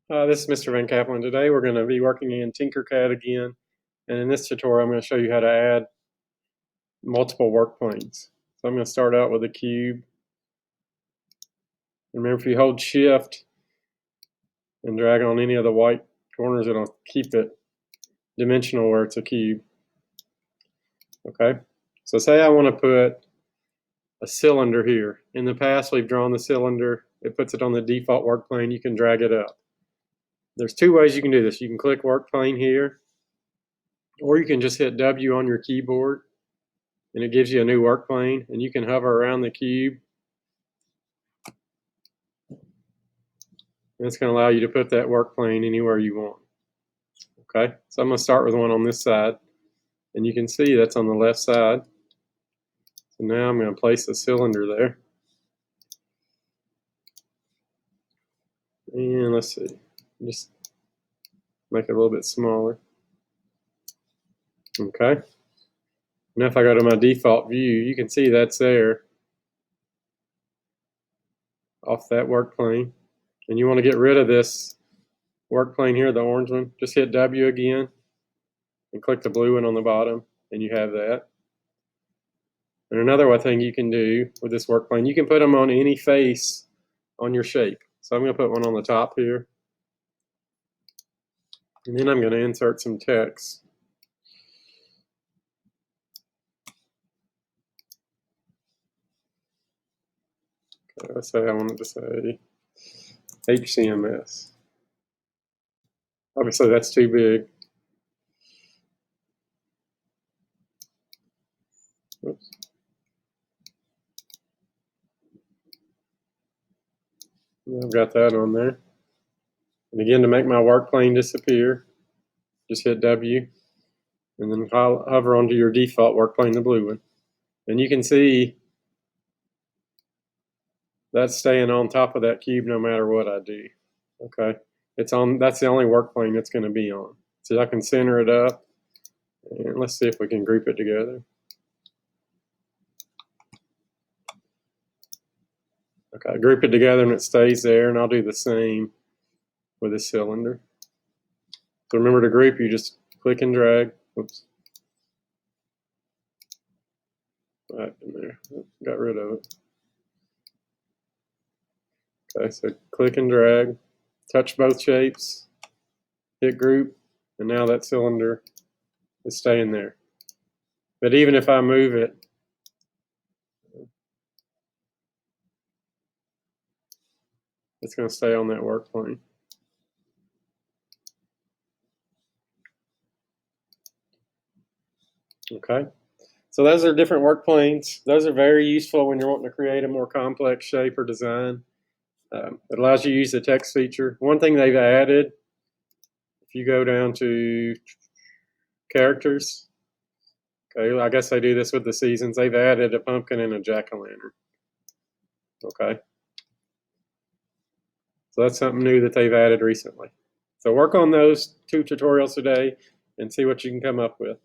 This is Mr. Van Kaplan. Today we're going to be working in Tinkercad again, and in this tutorial I'm going to show you how to add multiple work planes. So I'm going to start out with a cube. Remember, if you hold shift and drag on any of the white corners, it'll keep it dimensional where it's a cube. Okay, so say I want to put a cylinder here. In the past we've drawn the cylinder, it puts it on the default work plane. You can drag it up. There's two ways you can do this. You can click work plane here, or you can just hit W on your keyboard and it gives you a new work plane, and you can hover around the cube and it's going to allow you to put that work plane anywhere you want. Okay, so I'm going to start with one on this side, and you can see that's on the left side. So now I'm going to place a cylinder there, and let's see, just make it a little bit smaller. Okay, now if I go to my default view, you can see that's there off that work plane. And you want to get rid of this work plane here, the orange one. Just hit W again and click the blue one on the bottom, and you have that. And another thing you can do with this work plane, you can put them on any face on your shape. So I'm going to put one on the top here, and then I'm going to insert some text. Okay, let's say I wanted to say HCMS. Obviously that's too big. Oops. I've got that on there. And again, to make my work plane disappear, just hit W and then hover onto your default work plane, the blue one. And you can see that's staying on top of that cube no matter what I do. Okay, it's on. That's the only work plane it's going to be on. So I can center it up, and let's see if we can group it together. Okay, group it together and it stays there, and I'll do the same with the cylinder. So remember, to group, you just click and drag. Oops. Right in there. Got rid of it. Okay, so click and drag, touch both shapes, hit group, and now that cylinder is staying there. But even if I move it, it's going to stay on that work plane. Okay, so those are different work planes. Those are very useful when you're wanting to create a more complex shape or design. It allows you to use the text feature. One thing they've added, if you go down to characters, okay, I guess they do this with the seasons. They've added a pumpkin and a jack-o'-lantern. Okay, so that's something new that they've added recently. So work on those two tutorials today and see what you can come up with.